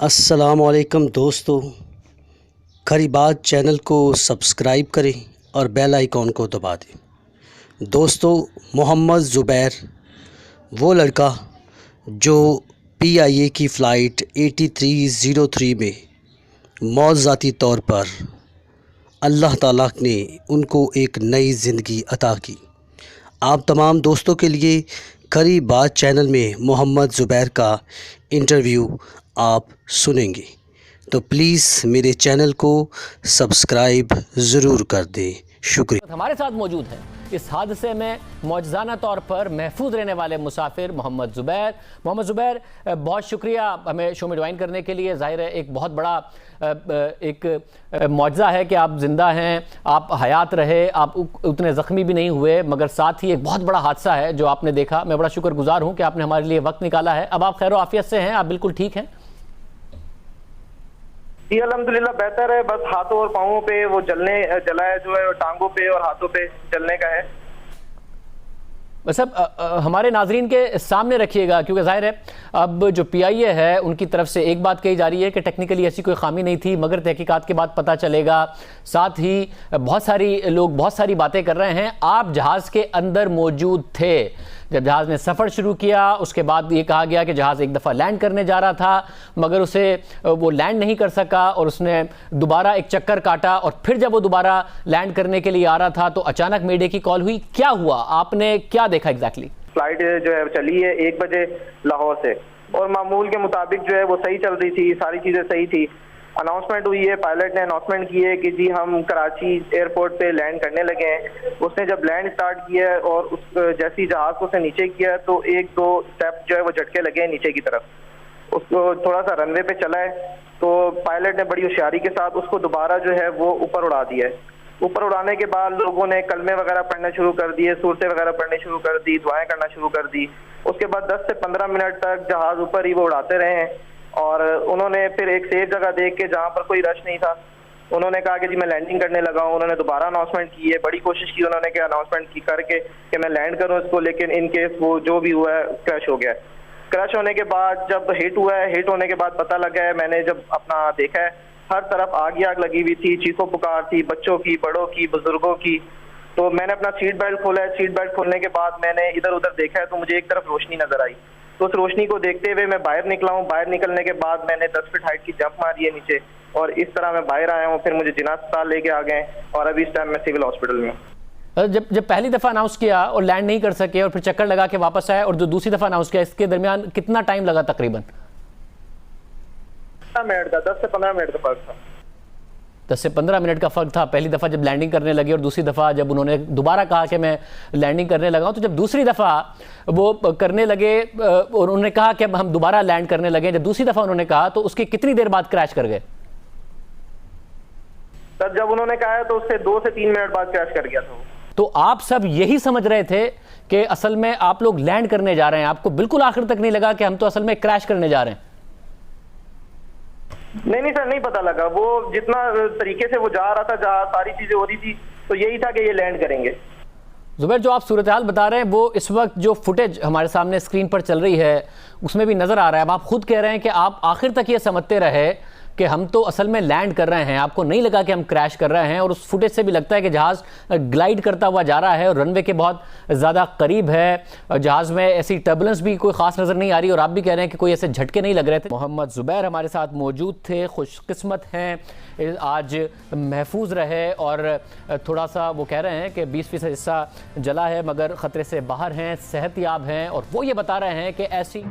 अस्सलामुअलैकुम दोस्तों, खरी बात चैनल को सब्सक्राइब करें और बेल आइकॉन को दबा दें। दोस्तों, मोहम्मद ज़ुबैर वो लड़का जो PIA की फ़्लाइट 8303 में मौज़ाती तौर पर अल्लाह ताला ने उनको एक नई ज़िंदगी अता की। आप तमाम दोस्तों के लिए खरी बात चैनल में मोहम्मद ज़ुबैर का इंटरव्यू आप सुनेंगे, तो प्लीज़ मेरे चैनल को सब्सक्राइब ज़रूर कर दें। शुक्रिया। हमारे साथ मौजूद है इस हादसे में मौजज़ाना तौर पर महफूज रहने वाले मुसाफिर मोहम्मद ज़ुबैर। मोहम्मद ज़ुबैर, बहुत शुक्रिया हमें शो में ज्वाइन करने के लिए। ज़ाहिर है एक बहुत बड़ा एक मौजज़ा है कि आप ज़िंदा हैं, आप हयात रहे, आप उतने ज़ख्मी भी नहीं हुए, मगर साथ ही एक बहुत बड़ा हादसा है जो आपने देखा। मैं बड़ा शुक्रगुजार हूँ कि आपने हमारे लिए वक्त निकाला है। अब आप खैर आफियत से हैं, आप बिल्कुल ठीक हैं? जी अल्हम्दुलिल्लाह बेहतर है। बस हाथों और पाँवों पे वो जला है, जो है टांगों पे और हाथों पे जलने का है। बस अब हमारे नाजरीन के सामने रखिएगा, क्योंकि जाहिर है अब जो PIA है उनकी तरफ से एक बात कही जा रही है कि टेक्निकली ऐसी कोई खामी नहीं थी, मगर तहकीकात के बाद पता चलेगा। साथ ही बहुत सारी लोग बहुत सारी बातें कर रहे हैं। आप जहाज़ के अंदर मौजूद थे जब जहाज़ ने सफ़र शुरू किया। उसके बाद ये कहा गया कि जहाज़ एक दफ़ा लैंड करने जा रहा था, मगर उसे वो लैंड नहीं कर सका और उसने दोबारा एक चक्कर काटा, और फिर जब वो दोबारा लैंड करने के लिए आ रहा था तो अचानक मीडिया की कॉल हुई। क्या हुआ, आपने क्या देखा एग्जैक्टली? फ्लाइट जो है चली है 1 बजे लाहौर से, और मामूल के मुताबिक जो है वो सही चल रही थी, सारी चीज़ें सही थी। अनाउंसमेंट हुई है, पायलट ने अनाउंसमेंट की है कि जी हम कराची एयरपोर्ट पे लैंड करने लगे हैं। उसने जब लैंड स्टार्ट किया और उस जैसी जहाज को उसने नीचे किया तो 1-2 स्टेप जो है वो झटके लगे हैं नीचे की तरफ। उसको थोड़ा सा रनवे पे चला है तो पायलट ने बड़ी होशियारी के साथ उसको दोबारा जो है वो ऊपर उड़ा दिया है। ऊपर उड़ाने के बाद लोगों ने कलमे वगैरह पढ़ने शुरू कर दिए, सूरतें वगैरह पढ़ने शुरू कर दी, दुआएं करना शुरू कर दी। उसके बाद 10 से 15 मिनट तक जहाज ऊपर ही वो उड़ाते रहे हैं, और उन्होंने फिर एक सेफ जगह देख के जहाँ पर कोई रश नहीं था, उन्होंने कहा कि जी मैं लैंडिंग करने लगा हूँ। उन्होंने दोबारा अनाउंसमेंट की है, बड़ी कोशिश की उन्होंने कि अनाउंसमेंट की करके कि मैं लैंड करूँ इसको, लेकिन इन केस वो जो भी हुआ है क्रैश हो गया। क्रैश होने के बाद जब हिट हुआ है, हिट होने के बाद पता लगा है, मैंने जब अपना देखा है हर तरफ आग ही आग लगी हुई थी, चीखों पुकार थी, बच्चों की, बड़ों की, बुजुर्गों की। तो मैंने अपना सीट बेल्ट खोला है। सीट बेल्ट खोलने के बाद मैंने इधर उधर देखा है तो मुझे एक तरफ रोशनी नजर आई, तो उस रोशनी को देखते हुए मैं बाहर निकला हूँ। बाहर निकलने के बाद मैंने 10 फीट हाइट की जंप मारी है नीचे, और इस तरह मैं बाहर आया हूँ। फिर मुझे जिना अस्पताल लेके आ गए और अभी इस टाइम मैं सिविल हॉस्पिटल में हूँ। जब पहली दफ़ा अनाउंस किया और लैंड नहीं कर सके और फिर चक्कर लगा के वापस आए, और जो दूसरी दफ़ा अनाउंस किया, इसके दरमियान कितना टाइम लगा? तकरीबन 10 से 15 मिनट का फर्क था। 10 से 15 मिनट का फ़र्क था पहली दफ़ा जब लैंडिंग करने लगे, और दूसरी दफ़ा जब उन्होंने दोबारा कहा कि मैं लैंडिंग करने लगा हूँ। तो जब दूसरी दफ़ा वो करने लगे और उन्होंने कहा कि अब हम दोबारा लैंड करने लगे, जब दूसरी दफ़ा उन्होंने कहा तो उसकी कितनी देर बाद क्रैश कर गए? सर जब उन्होंने कहा है तो उससे 2 से 3 मिनट बाद क्रैश कर गया था। तो आप सब यही समझ रहे थे कि असल में आप लोग लैंड करने जा रहे हैं? आपको बिल्कुल आखिर तक नहीं लगा कि हम तो असल में क्रैश करने जा रहे हैं? नहीं सर, नहीं पता लगा। वो जितना तरीके से वो जा रहा था, जहाँ सारी चीजें हो रही थी, तो यही था कि ये लैंड करेंगे। ज़ुबैर, जो आप सूरत हाल बता रहे हैं वो इस वक्त जो फुटेज हमारे सामने स्क्रीन पर चल रही है उसमें भी नज़र आ रहा है। अब आप खुद कह रहे हैं कि आप आखिर तक ये समझते रहे कि हम तो असल में लैंड कर रहे हैं, आपको नहीं लगा कि हम क्रैश कर रहे हैं, और उस फुटेज से भी लगता है कि जहाज़ ग्लाइड करता हुआ जा रहा है और रनवे के बहुत ज़्यादा करीब है। जहाज़ में ऐसी टर्बुलेंस भी कोई ख़ास नज़र नहीं आ रही, और आप भी कह रहे हैं कि कोई ऐसे झटके नहीं लग रहे थे। मोहम्मद ज़ुबैर हमारे साथ मौजूद थे, खुशकिस्मत हैं, आज महफूज रहे, और थोड़ा सा वो कह रहे हैं कि 20% हिस्सा जला है मगर ख़तरे से बाहर हैं, सेहतयाब हैं, और वो ये बता रहे हैं कि ऐसी